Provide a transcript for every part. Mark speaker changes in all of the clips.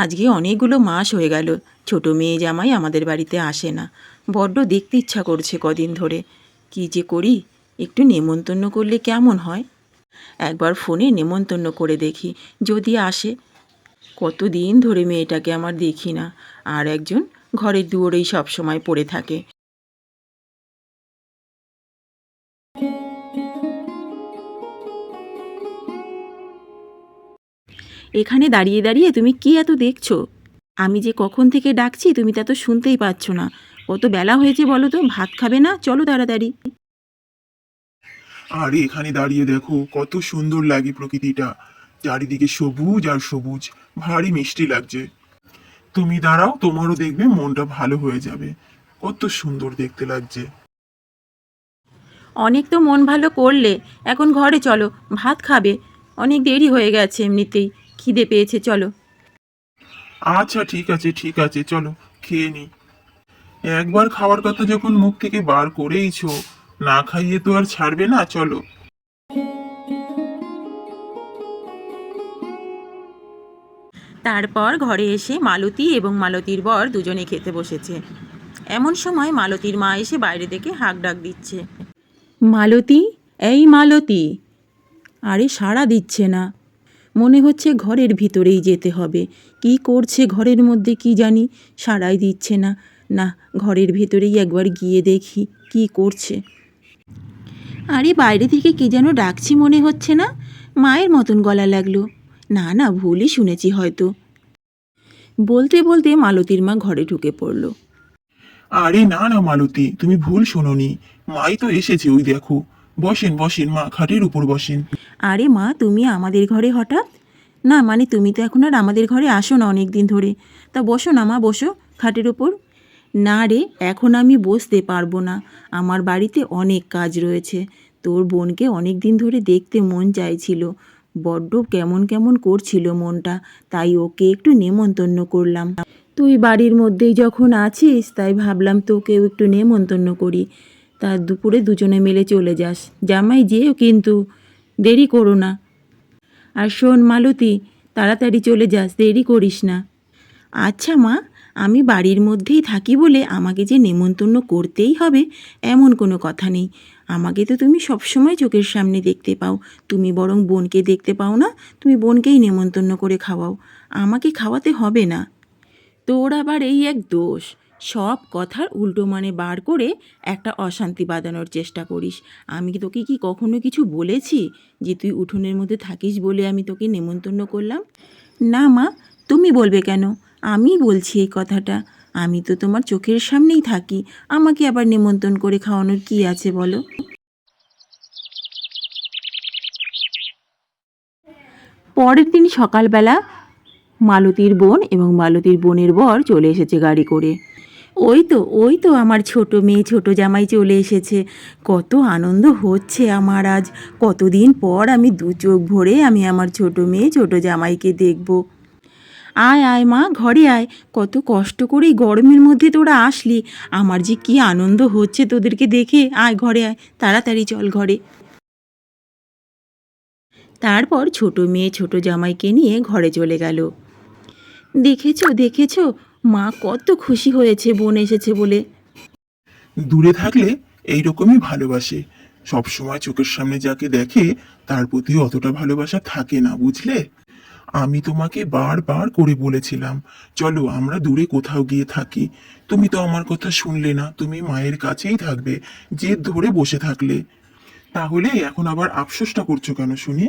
Speaker 1: আজকে অনেকগুলো মাস হয়ে গেল ছোট মেয়ে জামাই আমাদের বাড়িতে আসে না। বড্ড দেখতে ইচ্ছা করছে কদিন ধরে। কী যে করি, একটু নেমন্তন্ন করলে কেমন হয়? একবার ফোনে নেমন্তন্ন করে দেখি যদি আসে। কতদিন ধরে মেয়েটাকে আমার দেখি না, আর একজন ঘরের দুয়ারেই সবসময় পড়ে থাকে। এখানে দাঁড়িয়ে দাঁড়িয়ে তুমি কি এত দেখছো? আমি যে কখন থেকে ডাকছি তুমি তা তো শুনতেই পাচ্ছ না। কত বেলা হয়েছে বলো তো, ভাত খাবে না? চলো তাড়াতাড়ি।
Speaker 2: আরে এখানে দাঁড়িয়ে দেখো কত সুন্দর লাগে প্রকৃতিটা। চারিদিকে সবুজ আর সবুজ, ভারী মিষ্টি লাগছে। তুমি দাঁড়াও, তোমারও দেখবে মনটা ভালো হয়ে যাবে। কত সুন্দর দেখতে লাগছে।
Speaker 1: অনেক তো মন ভালো করলে, এখন ঘরে চলো, ভাত খাবে। অনেক দেরি হয়ে গেছে, এমনিতেই খিদে পেয়েছে, চলো।
Speaker 2: আচ্ছা ঠিক আছে ঠিক আছে, চলো খেয়ে নি। একবার খাওয়ার কথা যখন মুখ থেকে বার করেইছো, না খাইয়ে তো আর ছাড়বে না, চলো।
Speaker 1: তারপর ঘরে এসে মালতী এবং মালতীর বর দুজনে খেতে বসেছে। এমন সময় মালতীর মা এসে বাইরে থেকে হাঁক ডাক দিচ্ছে, মালতী, এই মালতী। আরে সাড়া দিচ্ছে না, মনে হচ্ছে ঘরের ভিতরেই যেতে হবে। কি করছে ঘরের মধ্যে কি জানি, সাড়াই দিচ্ছে না। না, ঘরের ভেতরেই একবার গিয়ে দেখি কি করছে। আরে বাইরে থেকে কে যেন ডাকছি মনে হচ্ছে না? মায়ের মতন গলা লাগলো। না না, ভুলই শুনেছি হয়তো। বলতে বলতে মালতীর মা ঘরে ঢুকে পড়ল।
Speaker 2: আরে না না মালতী, তুমি ভুল শোনোনি। মাই তো এসেছে, ওই দেখো। বসেন বসেন মা, খাটের উপর বসেন।
Speaker 1: আরে মা, তুমি আমাদের ঘরে হঠাৎ? না মানে তুমি তো এখন আর আমাদের ঘরে আসো না অনেক দিন ধরে। তা বসো না মা, বসো খাটের ওপর। না রে, এখন আমি বসতে পারবো না। আমার বাড়িতে অনেক কাজ রয়েছে। তোর বোনকে অনেক দিন ধরে দেখতে মন চাইছিল। বড্ড কেমন কেমন করছিল মনটা, তাই ওকে একটু নেমন্তন্ন করলাম। তুই বাড়ির মধ্যেই যখন আছিস, তাই ভাবলাম তোকেও একটু নেমন্তন্ন করি। তা দুপুরে দুজনে মিলে চলে যাস। জামাই যেও কিন্তু, দেরি করো না। আর শোন মালতী, তাড়াতাড়ি চলে যাস, দেরি করিস না। আচ্ছা মা, আমি বাড়ির মধ্যেই থাকি বলে আমাকে যে নেমন্তন্ন করতেই হবে এমন কোনো কথা নেই। আমাকে তো তুমি সবসময় চোখের সামনে দেখতে পাও। তুমি বরং বোনকে দেখতে পাও না? তুমি বোনকেই নেমন্তন্ন করে খাওয়াও, আমাকে খাওয়াতে হবে না। তোর আবার এই এক দোষ, সব কথার উল্টো মানে বার করে একটা অশান্তি বাঁধানোর চেষ্টা করিস। আমি তোকে কি কখনো কিছু বলেছি যে তুই উঠোনের মধ্যে থাকিস বলে আমি তোকে নেমন্তন্ন করলাম? না মা, তুমি বলবে কেন? আমি বলছি এই কথাটা। আমি তো তোমার চোখের সামনেই থাকি, আমাকে আবার নেমন্তন্ন করে খাওয়ানোর কি আছে বলো? পরের দিন সকালবেলা মালতীর বোন এবং মালতীর বোনের বর চলে এসেছে গাড়ি করে। ওই তো আমার ছোট মেয়ে ছোট জামাই চলে এসেছে। কত আনন্দ হচ্ছে আমার আজ। কতদিন পর আমি দু চোখ ভরে আমি আমার ছোট মেয়ে ছোট জামাইকে দেখব। আয় আয় মা, ঘরে আয়। কত কষ্ট করে এই গরমের মধ্যে তোরা আসলি। আমার যে কি আনন্দ হচ্ছে তোদেরকে দেখে। আয় ঘরে আয়, তাড়াতাড়ি চল ঘরে। তারপর ছোট মেয়ে ছোট জামাইকে নিয়ে ঘরে চলে গেল। দেখেছো দেখেছো, মা কত খুশি হয়েছে বোন এসেছে বলে।
Speaker 2: দূরে থাকলে এইরকমই ভালোবাসে। সব সময় চোখের সামনে যাকে দেখে, তার প্রতি অতটা ভালোবাসা থাকে না, বুঝলে? আমি তোমাকে বারবার করে বলেছিলাম, চলো আমরা দূরে কোথাও গিয়ে থাকি। তুমি তো আমার কথা শুনলে না, তুমি মায়ের কাছেই থাকবে, জেদ ধরে বসে থাকলে। তাহলে এখন আবার আফসোসটা করছো কেন শুনি?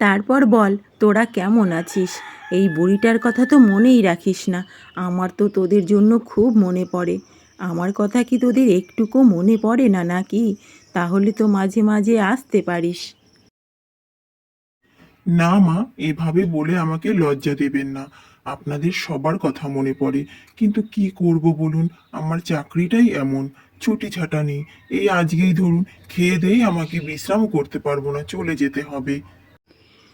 Speaker 1: তারপর বল, তোরা কেমন আছিস? এই বুড়িটার কথা তো মনেই রাখিস না। আমার তো তোদের জন্য খুব মনে পড়ে। আমার কথা কি তোদের একটুকু মনে পড়ে না নাকি? তাহলে তো মাঝে মাঝে আসতে পারিস।
Speaker 2: না মা, এভাবে বলে আমাকে লজ্জা দেবেন না। আপনাদের সবার কথা মনে পড়ে, কিন্তু কি করব বলুন, আমার চাকরিটাই এমন। ছুটি ছাটা নেই। এই আজকেই ধরুন, খেয়ে দেই আমাকে বিশ্রাম করতে পারবো না, চলে যেতে হবে।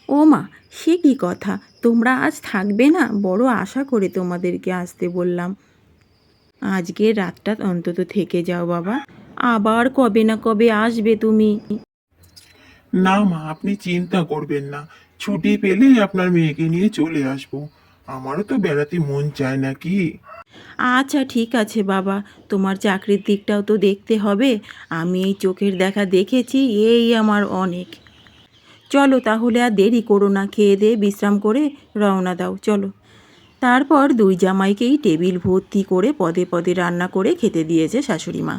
Speaker 1: ও মা, সে কি কথা! তোমরা আজ থাকবে না? বড় আশা করে তোমাদেরকে আসতে বললাম। আজকের রাতটা অন্তত থেকে যাও বাবা। আবার কবে না কবে আসবে তুমি।
Speaker 2: না মা, আপনি চিন্তা করবেন না। ছুটি পেলেই আপনার মেয়েকে নিয়ে চলে আসবো। আমারও তো বেড়াতে মন চায় নাকি।
Speaker 1: আচ্ছা ঠিক আছে বাবা, তোমার চাকরির দিকটাও তো দেখতে হবে। আমি এই চোখের দেখা দেখেছি, এই আমার অনেক। চলো তাহলে আর দেরি করো না, খেয়ে দিয়ে বিশ্রাম করে রওনা দাও চলো। তারপর দুই জামাইকেই টেবিল ভর্তি করে পদে পদে রান্না করে খেতে দিয়েছে শাশুড়ি মা।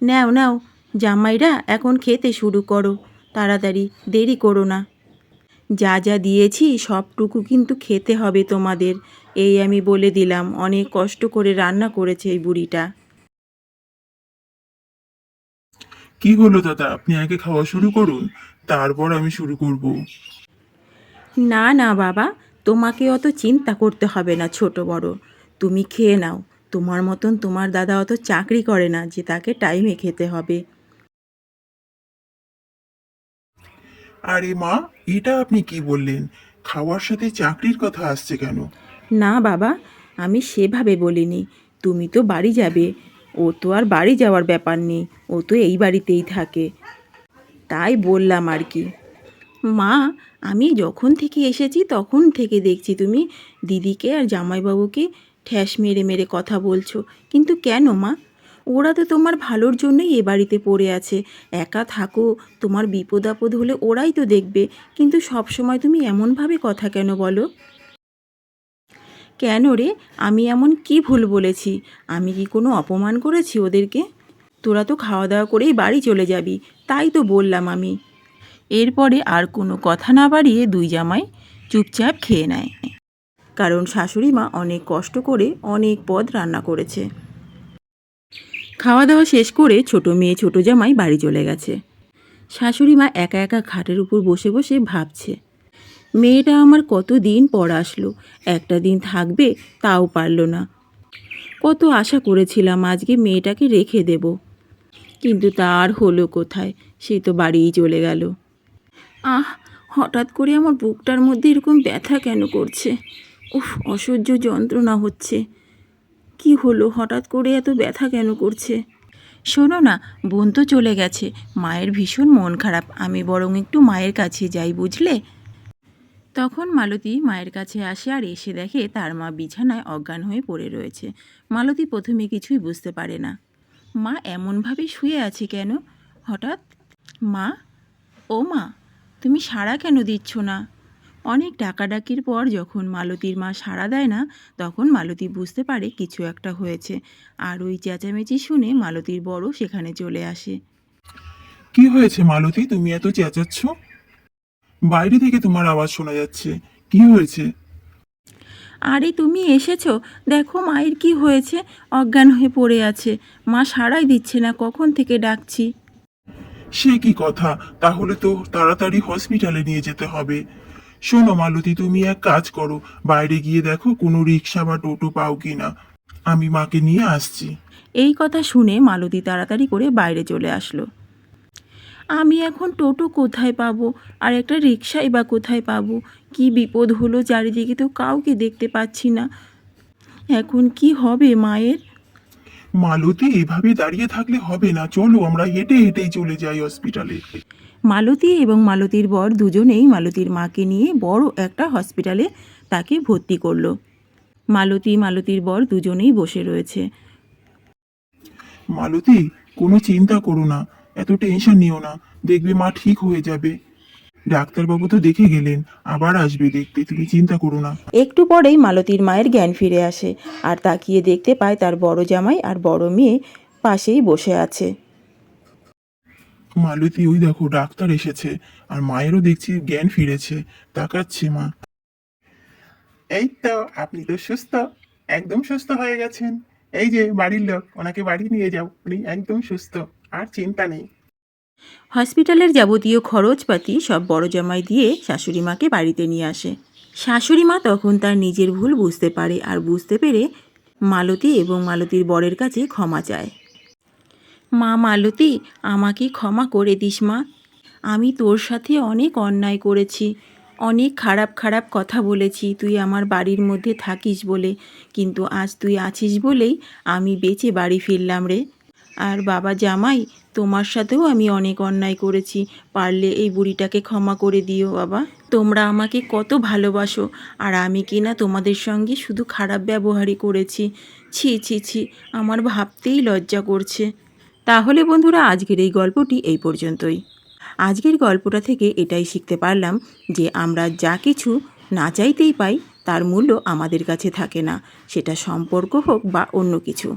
Speaker 1: নাও নাও জামাইরা, এখন খেতে শুরু করো, তাড়াতাড়ি, দেরি করো না। যা যা দিয়েছি সবটুকু কিন্তু খেতে হবে তোমাদের, এই আমি বলে দিলাম। অনেক কষ্ট করে রান্না করেছে এই বুড়িটা।
Speaker 2: কি হলো দাদা, আপনি আগে খাওয়া শুরু করুন, তারপর আমি শুরু করব।
Speaker 1: না না বাবা, তোমাকে অত চিন্তা করতে হবে না ছোট বড়, তুমি খেয়ে নাও। তোমার মতন তোমার দাদা অত চাকরি করে না যে তাকে টাইমে খেতে হবে।
Speaker 2: আরে মা, এটা আপনি কি বললেন? খাওয়ার সাথে চাকরির কথা আসছে কেন?
Speaker 1: না বাবা, আমি সেভাবে বলিনি। তুমি তো বাড়ি যাবে, ও তো আর বাড়ি যাওয়ার ব্যাপার নেই, ও তো এই বাড়িতেই থাকে, তাই বললাম আর কি। মা, আমি যখন থেকে এসেছি তখন থেকে দেখছি তুমি দিদিকে আর জামাইবাবুকে ঠ্যাস মেরে মেরে কথা বলছো, কিন্তু কেন মা? ওরা তো তোমার ভালোর জন্যই এ বাড়িতে পড়ে আছে। একা থাকো, তোমার বিপদ আপদ হলে ওরাই তো দেখবে, কিন্তু সব সময় তুমি এমনভাবে কথা কেন বলো? কেন রে, আমি এমন কি ভুল বলেছি? আমি কি কোনো অপমান করেছি ওদেরকে? তোরা তো খাওয়া দাওয়া করেই বাড়ি চলে যাবি, তাই তো বললাম আমি। এরপরে আর কোনো কথা না বাড়িয়ে দুই জামাই চুপচাপ খেয়ে নেয়, কারণ শাশুড়ি মা অনেক কষ্ট করে অনেক পদ রান্না করেছে। খাওয়া দাওয়া শেষ করে ছোট মেয়ে ছোট জামাই বাড়ি চলে গেছে। শাশুড়ি মা একা একা খাটের উপর বসে বসে ভাবছে, মেয়েটা আমার কত দিন পর আসলো, একটা দিন থাকবে তাও পারলো না। কত আশা করেছিলাম আজকে মেয়েটাকে রেখে দেব, কিন্তু তার হলো কোথায়, সে তো বাড়িই চলে গেল। আহ, হঠাৎ করে আমার বুকটার মধ্যে এরকম ব্যথা কেন করছে? উফ, অসহ্য যন্ত্রণা হচ্ছে। কি হলো, হঠাৎ করে এত ব্যথা কেন করছে? শোনো না, বোন তো চলে গেছে, মায়ের ভীষণ মন খারাপ, আমি বরং একটু মায়ের কাছে যাই, বুঝলে? তখন মালতী মায়ের কাছে আসে আর এসে দেখে তার মা বিছানায় অজ্ঞান হয়ে পড়ে রয়েছে। মালতী প্রথমে কিছুই বুঝতে পারে না, মা এমনভাবে শুয়ে আছে কেন হঠাৎ। মা, ও মা, তুমি সাড়া কেন দিচ্ছ না? অনেক ডাকাডাকির পর যখন মালতীর মা সাড়া দেয় না, তখন মালতী বুঝতে পারে কিছু একটা হয়েছে। আর ওই চেঁচামেচি শুনে মালতীর বড় সেখানে চলে আসে।
Speaker 2: কি হয়েছে মালতী, তুমি এত চেঁচাচ্ছ? বাইরে থেকে তোমার আওয়াজ শোনা যাচ্ছে। কি হয়েছে?
Speaker 1: আরে তুমি এসেছো, দেখো মায়ের কি হয়েছে, অজ্ঞান হয়ে পড়ে আছে, মা সাড়াই দিচ্ছে না, কখন থেকে ডাকছি।
Speaker 2: সে কি কথা, তাহলে তো তাড়াতাড়ি হসপিটালে নিয়ে যেতে হবে। শোনো মালতী, তুমি এক কাজ করো, বাইরে গিয়ে দেখো কোনো রিক্সা বা টোটো পাও কিনা, আমি মাকে নিয়ে আসছি।
Speaker 1: এই কথা শুনে মালতী তাড়াতাড়ি করে বাইরে চলে আসলো। আমি এখন টোটো কোথায় পাবো, আর একটা রিক্সাই বা কোথায় পাবো? কি বিপদ হলো, চারিদিকে তো কাউকে দেখতে পাচ্ছি না, এখন কি হবে মায়ের?
Speaker 2: মালতী, এভাবে দাঁড়িয়ে থাকলে হবে না, চলো আমরা হেঁটে হেঁটেই চলে যাই হসপিটালে।
Speaker 1: মালতী এবং মালতীর বর দুজনেই মালতীর মাকে নিয়ে বড় একটা হসপিটালে তাকে ভর্তি করলো। মালতী মালতীর বর দুজনেই বসে রয়েছে।
Speaker 2: মালতী, কোনো চিন্তা করো না, এত টেনশন নিও না, দেখবে মা ঠিক হয়ে যাবে। ডাক্তারবাবু তো দেখে গেলেন, আবার আসবে দেখতে, তুমি চিন্তা করো না।
Speaker 1: একটু পরেই মালতীর মায়ের জ্ঞান ফিরে আসে, আর তাকিয়ে দেখতে পায় তার বড় জামাই আর বড় মেয়ে পাশেই বসে আছে।
Speaker 2: মালতী, ওই দেখো ডাক্তার এসেছে, আর মায়েরও দেখছি জ্ঞান ফিরেছে, তাকাচ্ছে মা। এই তো, আপনি তো সুস্থ, একদম সুস্থ হয়ে গেছেন। এই যে বাড়ির লোক, ওনাকে বাড়ি নিয়ে যাও, উনি একদম সুস্থ, আর চিন্তা নেই।
Speaker 1: হসপিটালের যাবতীয় খরচপাতি সব বড় জামাই দিয়ে শাশুড়ি মাকে বাড়িতে নিয়ে আসে। শাশুড়ি মা তখন তার নিজের ভুল বুঝতে পারে, আর বুঝতে পেরে মালতী এবং মালতীর বরের কাছে ক্ষমা চায়। মা মালতী, আমাকে ক্ষমা করে দিস মা, আমি তোর সাথে অনেক অন্যায় করেছি, অনেক খারাপ খারাপ কথা বলেছি তুই আমার বাড়ির মধ্যে থাকিস বলে, কিন্তু আজ তুই আছিস বলেই আমি বেঁচে বাড়ি ফিরলাম রে। আর বাবা জামাই, তোমার সাথেও আমি অনেক অন্যায় করেছি, পারলে এই বুড়িটাকে ক্ষমা করে দিও বাবা। তোমরা আমাকে কত ভালোবাসো, আর আমি কি না তোমাদের সঙ্গে শুধু খারাপ ব্যবহারই করেছি। ছি ছি ছি, আমার ভাবতেই লজ্জা করছে। তাহলে বন্ধুরা, আজকের এই গল্পটি এই পর্যন্তই। আজকের গল্পটা থেকে এটাই শিখতে পারলাম যে আমরা যা কিছু না চাইতেই পাই, তার মূল্য আমাদের কাছে থাকে না, সেটা সম্পর্ক হোক বা অন্য কিছু।